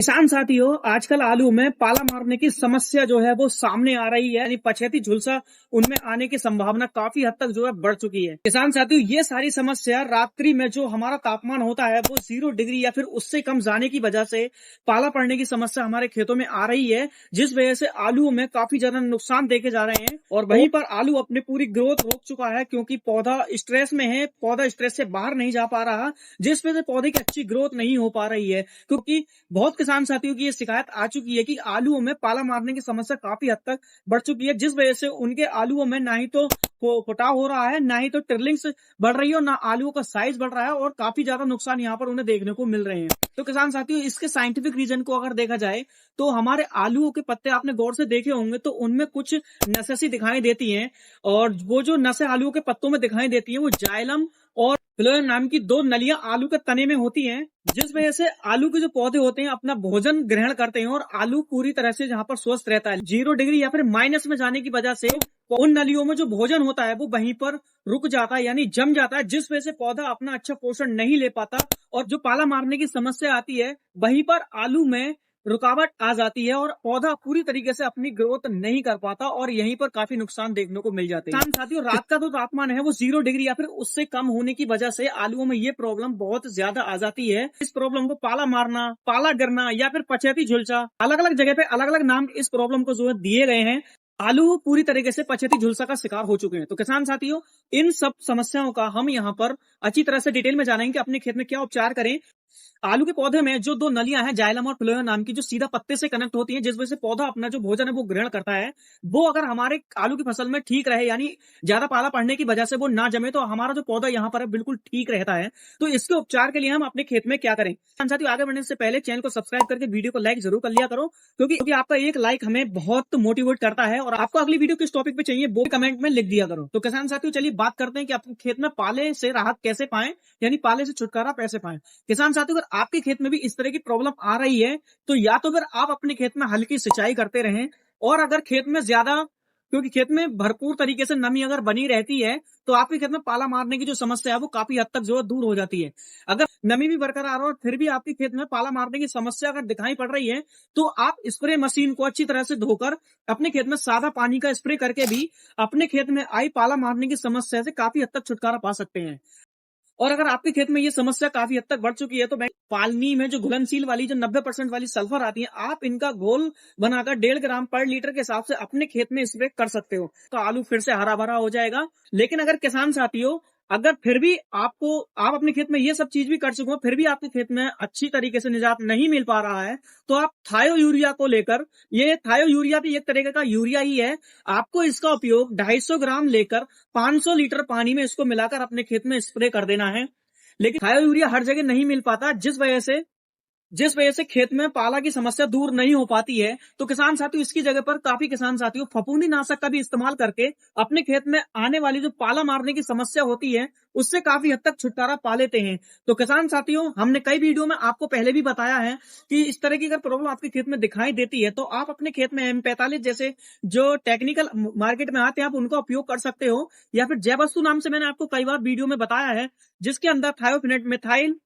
किसान साथियों, आजकल आलू में पाला मारने की समस्या जो है वो सामने आ रही है। यानी पछेती झुलसा उनमें आने की संभावना काफी हद तक जो है बढ़ चुकी है। किसान साथियों, ये सारी समस्या रात्रि में जो हमारा तापमान होता है वो 0 डिग्री या फिर उससे कम जाने की वजह से पाला पड़ने की समस्या हमारे खेतों में आ रही है, जिस वजह से आलू में काफी ज्यादा नुकसान देखे जा रहे हैं। और वहीं पर आलू अपनी पूरी ग्रोथ रोक चुका है, क्योंकि पौधा स्ट्रेस में है, पौधा स्ट्रेस से बाहर नहीं जा पा रहा, जिस वजह से पौधे की अच्छी ग्रोथ नहीं हो पा रही है। क्योंकि बहुत किसान साथियों की ये शिकायत आ चुकी है कि आलूओं में पाला मारने की समस्या काफी हद तक बढ़ चुकी है, जिस वजह से उनके आलूओं में ना ही तो फुटाव हो रहा है, ना ही तो टिर्लिंग्स बढ़ रही है, और ना आलूओं का साइज बढ़ रहा है, और काफी ज्यादा नुकसान यहाँ पर उन्हें देखने को मिल रहे हैं। तो किसान साथियों, इसके साइंटिफिक रीजन को अगर देखा जाए तो हमारे आलूओं के पत्ते आपने गौर से देखे होंगे तो उनमें कुछ नसें सी दिखाई देती हैं, और वो जो नसें आलूओं के पत्तों में दिखाई देती हैं वो जाइलम और फ्लोएम नाम की दो नलियां आलू के तने में होती हैं, जिस वजह से आलू के जो पौधे होते हैं अपना भोजन ग्रहण करते हैं, और आलू पूरी तरह से जहां पर स्वस्थ रहता है। 0 डिग्री या फिर माइनस में जाने की वजह से उन नलियों में जो भोजन होता है वो वहीं पर रुक जाता है, यानी जम जाता है, जिस वजह से पौधा अपना अच्छा पोषण नहीं ले पाता, और जो पाला मारने की समस्या आती है वहीं पर आलू में रुकावट आ जाती है, और पौधा पूरी तरीके से अपनी ग्रोथ नहीं कर पाता, और यहीं पर काफी नुकसान देखने को मिल जाते हैं। साथियों, रात का जो तापमान है वो 0 डिग्री या फिर उससे कम होने की वजह से आलूओं में ये प्रॉब्लम बहुत ज्यादा आ जाती है। इस प्रॉब्लम को पाला मारना, पाला गिरना या फिर पछेती झुलसा, अलग अलग जगह पे अलग अलग नाम इस प्रॉब्लम को जो है दिए गए हैं। आलू पूरी तरीके से पछेती झुलसा का शिकार हो चुके हैं। तो किसान साथियों, इन सब समस्याओं का हम यहाँ पर अच्छी तरह से डिटेल में जानेंगे कि अपने खेत में क्या उपचार करें। आलू के पौधे में जो दो नलियां हैं जाइलम और फ्लोएम नाम की, जो सीधा पत्ते से कनेक्ट होती हैं, जिस वजह से पौधा अपना जो भोजन है वो ग्रहण करता है, वो अगर हमारे आलू की फसल में ठीक रहे, यानी ज्यादा पाला पड़ने की वजह से वो ना जमे, तो हमारा जो पौधा यहाँ पर है बिल्कुल ठीक रहता है। तो इसके उपचार के लिए हम अपने खेत में क्या करें? साथियों, आगे बढ़ने से पहले चैनल को सब्सक्राइब करके वीडियो को लाइक जरूर कर लिया करो, क्योंकि आपका एक लाइक हमें बहुत मोटिवेट करता है। और आपको अगली वीडियो किस टॉपिक पे चाहिए वो कमेंट में लिख दिया करो। तो किसान साथियों, चलिए बात करते हैं कि अपने खेत में पाले से राहत कैसे पाएं, यानी पाले से छुटकारा कैसे पाएं। किसान साथियों, अगर आपके खेत में भी इस तरह की प्रॉब्लम आ रही है तो या तो फिर आप अपने खेत में हल्की सिंचाई करते रहें, और अगर खेत में ज्यादा, क्योंकि खेत में भरपूर तरीके से नमी अगर बनी रहती है तो आपके खेत में पाला मारने की जो समस्या है वो काफी हद तक जो है दूर हो जाती है। अगर नमी भी बरकरार हो और फिर भी आपके खेत में पाला मारने की समस्या अगर दिखाई पड़ रही है तो आप स्प्रे मशीन को अच्छी तरह से धोकर अपने खेत में सादा पानी का स्प्रे करके भी अपने खेत में आई पाला मारने की समस्या से काफी हद तक छुटकारा पा सकते हैं। और अगर आपके खेत में ये समस्या काफी हद तक बढ़ चुकी है तो पानी में जो घुलनशील वाली जो 90% वाली सल्फर आती है, आप इनका घोल बनाकर 1.5 ग्राम पर लीटर के हिसाब से अपने खेत में स्प्रे कर सकते हो, तो आलू फिर से हरा भरा हो जाएगा। लेकिन अगर किसान साथियों, अगर फिर भी आप अपने खेत में ये सब चीज भी कर चुके हो, फिर भी आपके खेत में अच्छी तरीके से निजात नहीं मिल पा रहा है, तो आप थायो यूरिया को लेकर, ये थायो यूरिया भी एक तरीके का यूरिया ही है, आपको इसका उपयोग 250 ग्राम लेकर 500 लीटर पानी में इसको मिलाकर अपने खेत में स्प्रे कर देना है। लेकिन थायो यूरिया हर जगह नहीं मिल पाता, जिस वजह से खेत में पाला की समस्या दूर नहीं हो पाती है। तो किसान साथियों, इसकी जगह पर काफी किसान साथियों फफूंदी नाशक का भी इस्तेमाल करके अपने खेत में आने वाली जो पाला मारने की समस्या होती है उससे काफी हद तक छुटकारा पा लेते हैं। तो किसान साथियों, हमने कई वीडियो में आपको पहले भी बताया है कि इस तरह की अगर प्रॉब्लम आपके खेत में दिखाई देती है तो आप अपने खेत में M45 जैसे जो टेक्निकल मार्केट में आते हैं आप उनका उपयोग कर सकते हो, या फिर जय वस्तु नाम से मैंने आपको कई बार वीडियो में बताया है, जिसके अंदर थायोफिनेट मिथाइल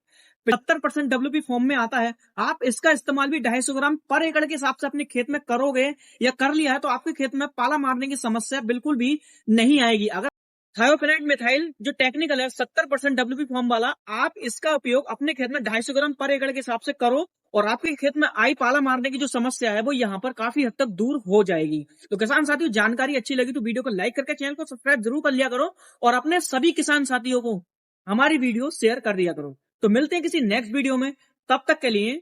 75% WP फॉर्म में आता है। आप इसका इस्तेमाल भी 250 ग्राम पर एकड़ के हिसाब से अपने खेत में करोगे या कर लिया है तो आपके खेत में पाला मारने की समस्या बिल्कुल भी नहीं आएगी। अगर थायोफिनेट मिथाइल जो टेक्निकल है 70% WP फॉर्म वाला, आप इसका उपयोग अपने खेत में 250 ग्राम पर एकड़ के हिसाब से करो, और आपके खेत में आई पाला मारने की जो समस्या है वो यहाँ पर काफी हद तक दूर हो जाएगी। तो किसान साथियों, जानकारी अच्छी लगी तो वीडियो को लाइक करके चैनल को सब्सक्राइब जरूर कर लिया करो, और अपने सभी किसान साथियों को हमारी वीडियो शेयर कर दिया करो। तो मिलते हैं किसी नेक्स्ट वीडियो में, तब तक के लिए